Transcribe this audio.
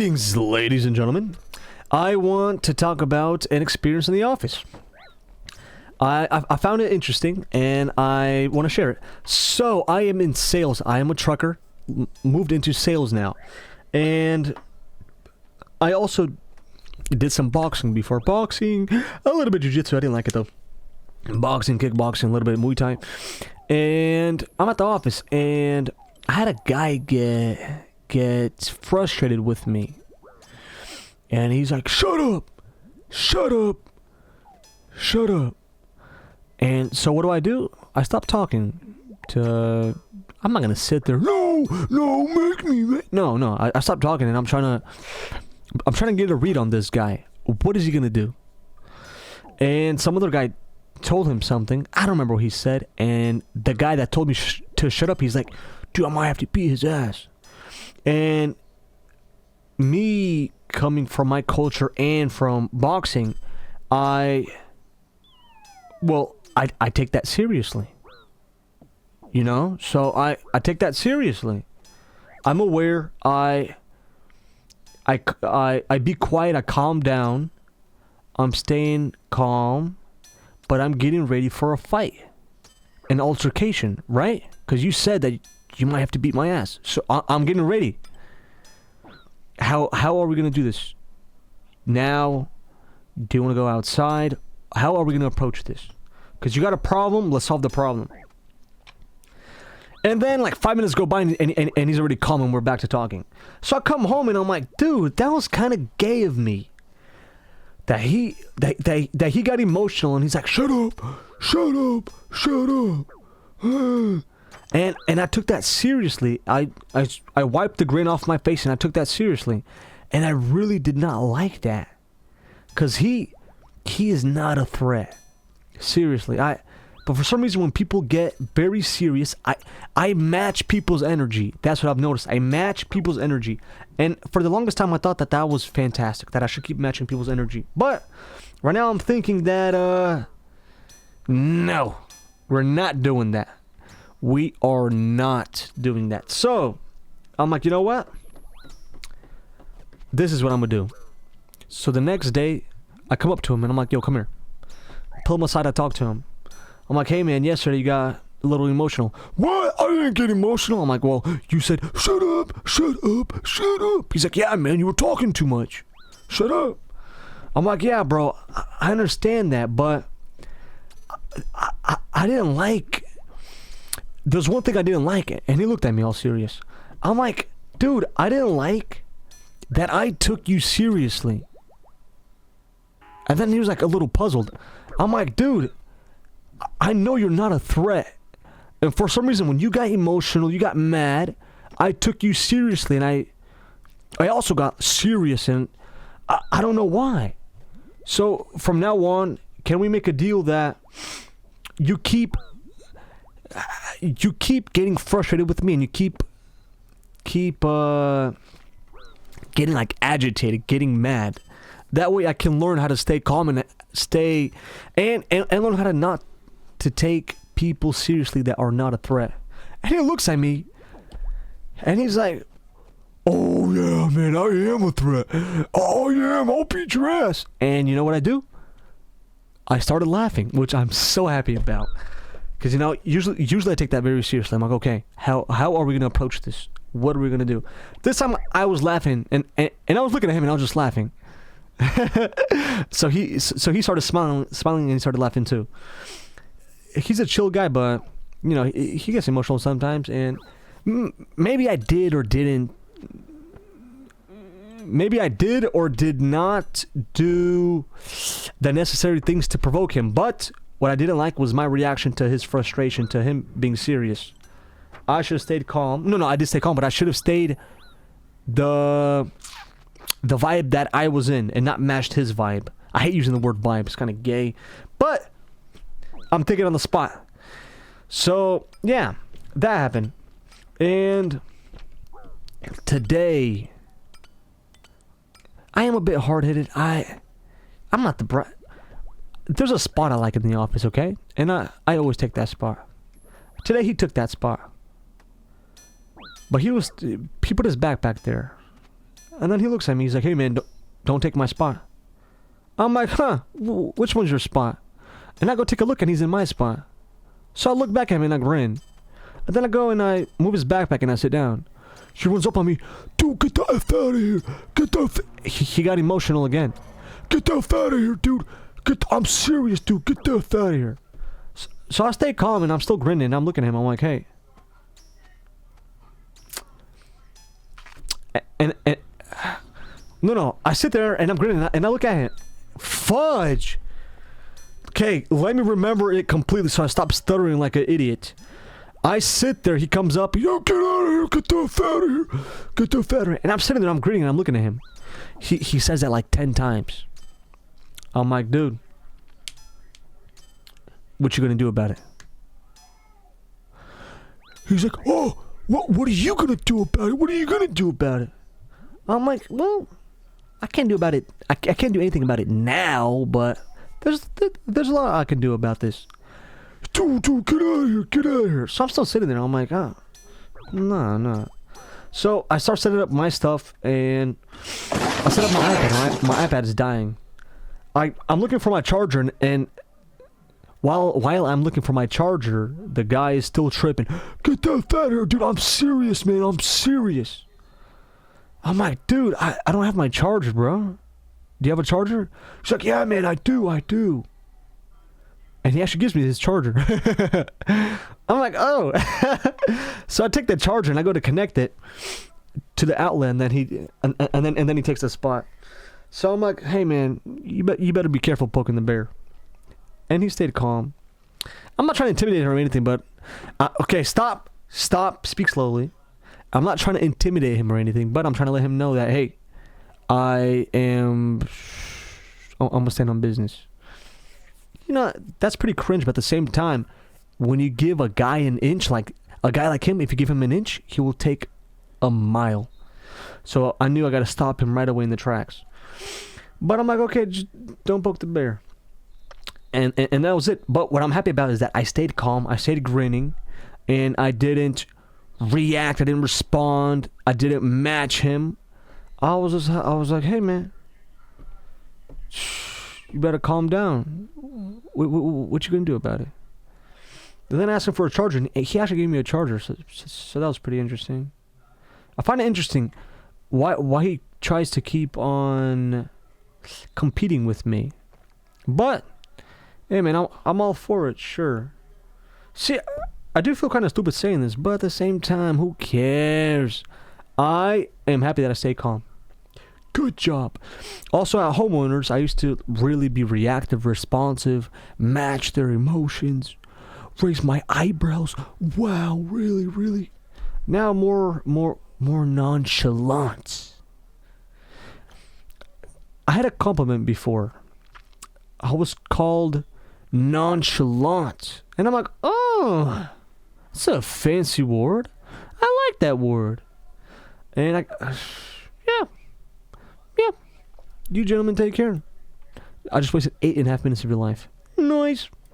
Greetings, ladies and gentlemen. I want to talk about an experience in the office. I found it interesting, and I want to share it. So, I am in sales. I am a trucker, moved into sales now. And I also did some boxing before. Boxing, a little bit of jiu-jitsu. I didn't like it, though. Boxing, kickboxing, a little bit of Muay Thai. And I'm at the office, and I had a guy get frustrated with me. And he's like, shut up! Shut up! Shut up! And so what do? I stop talking to... I'm not gonna sit there. No, make me. No. I stop talking, and I'm trying to get a read on this guy. What is he gonna do? And some other guy told him something. I don't remember what he said. And the guy that told me to shut up, he's like, dude, I might have to beat his ass. And me coming from my culture and from boxing, I take that seriously. You know? So I take that seriously. I'm aware. I be quiet. I calm down. I'm staying calm, but I'm getting ready for a fight, an altercation, right? Because you said that you might have to beat my ass, so I'm getting ready. How are we gonna do this? Now, do you want to go outside? How are we gonna approach this? Because you got a problem. Let's solve the problem. And then like 5 minutes go by and he's already calm and we're back to talking. So I come home and I'm like, dude, that was kind of gay of me. That he got emotional and he's like, shut up. And I took that seriously. I wiped the grin off my face and I took that seriously. And I really did not like that. Cause he is not a threat. Seriously. But for some reason when people get very serious, I match people's energy. That's what I've noticed. I match people's energy. And for the longest time I thought that was fantastic. That I should keep matching people's energy. But right now I'm thinking that no. We're not doing that. We are not doing that. So I'm like, you know what? This is what I'm gonna do. So the next day I come up to him and I'm like, yo, come here. Pull him aside, I talk to him. I'm like, hey man, yesterday you got a little emotional. What? I didn't get emotional. I'm like, well, you said, shut up. He's like, yeah man, you were talking too much. Shut up. I'm like, yeah bro, I understand that, but I didn't like... There's one thing I didn't like, and he looked at me all serious. I'm like, dude, I didn't like that I took you seriously. And then he was like a little puzzled. I'm like, dude, I know you're not a threat. And for some reason, when you got emotional, you got mad, I took you seriously, and I also got serious, and I don't know why. So from now on, can we make a deal that you keep getting frustrated with me, and you keep getting like agitated, getting mad. That way I can learn how to stay calm and learn how to not to take people seriously that are not a threat. And he looks at me and he's like, oh yeah man, I am a threat. Oh yeah, I'll beat your ass. And you know what I do? I started laughing, which I'm so happy about. Because, you know, usually I take that very seriously. I'm like, okay, how are we going to approach this? What are we going to do? This time I was laughing, and I was looking at him, and I was just laughing. So he started smiling, and he started laughing too. He's a chill guy, but, you know, he gets emotional sometimes, and maybe I did or didn't. Maybe I did or did not do the necessary things to provoke him, but... What I didn't like was my reaction to his frustration, to him being serious. I should have stayed calm. No, I did stay calm, but I should have stayed the vibe that I was in and not matched his vibe. I hate using the word vibe. It's kind of gay. But I'm thinking on the spot. So, yeah, that happened. And today, I am a bit hard-headed. I'm not the... There's a spot I like in the office, okay? And I always take that spot. Today he took that spot. But he put his back there. And then he looks at me. He's like, hey, man, don't take my spot. I'm like, huh, which one's your spot? And I go take a look, and he's in my spot. So I look back at him, and I grin. And then I go and I move his backpack, and I sit down. She runs up on me. Dude, get the F out of here. Get the F... He got emotional again. Get the F out of here, dude. I'm serious, dude. Get the F out of here. So I stay calm, and I'm still grinning. And I'm looking at him. I'm like, hey. And no. I sit there, and I'm grinning, and I look at him. Fudge. Okay, let me remember it completely so I stop stuttering like an idiot. I sit there, he comes up, yo, get out of here, get the F out of here, get the F out of here. And I'm sitting there, I'm grinning, and I'm looking at him. He says that like 10 times. I'm like, dude, what you gonna do about it? He's like, oh, what are you gonna do about it? What are you gonna do about it? I'm like, well, I can't do about it. I can't do anything about it now, but there's a lot I can do about this. Dude, get out of here, get out of here. So I'm still sitting there. I'm like, oh, no. So I start setting up my stuff, and I set up my iPad. My iPad is dying. I'm looking for my charger, and while I'm looking for my charger, the guy is still tripping. Get that out of here, dude. I'm serious, man. I'm serious. I'm like, dude, I don't have my charger, bro. Do you have a charger? He's like, yeah, man, I do. And he actually gives me his charger. I'm like, oh. So I take the charger and I go to connect it to the outlet, and then he takes the spot. So I'm like, hey, man, you better be careful poking the bear. And he stayed calm. I'm not trying to intimidate him or anything, but okay, stop, speak slowly. I'm not trying to intimidate him or anything, but I'm trying to let him know that, hey, I'm gonna stand on business. You know, that's pretty cringe, but at the same time, when you give a guy an inch, like a guy like him, if you give him an inch, he will take a mile. So I knew I got to stop him right away in the tracks. But I'm like, okay, just don't poke the bear. And that was it. But what I'm happy about is that I stayed calm, I stayed grinning, and I didn't react, I didn't respond, I didn't match him. I was like, hey, man, you better calm down. What you gonna do about it? And then I asked him for a charger, and he actually gave me a charger, so that was pretty interesting. I find it interesting why he tries to keep on competing with me. But, hey, man, I'm all for it, sure. See, I do feel kind of stupid saying this, but at the same time, who cares? I am happy that I stay calm. Good job. Also, at homeowners, I used to really be reactive, responsive, match their emotions, raise my eyebrows. Wow, really. Now more nonchalant. I had a compliment before. I was called nonchalant, and I'm like, oh, that's a fancy word. I like that word. And yeah. You gentlemen take care. I just wasted 8.5 minutes of your life. Nice.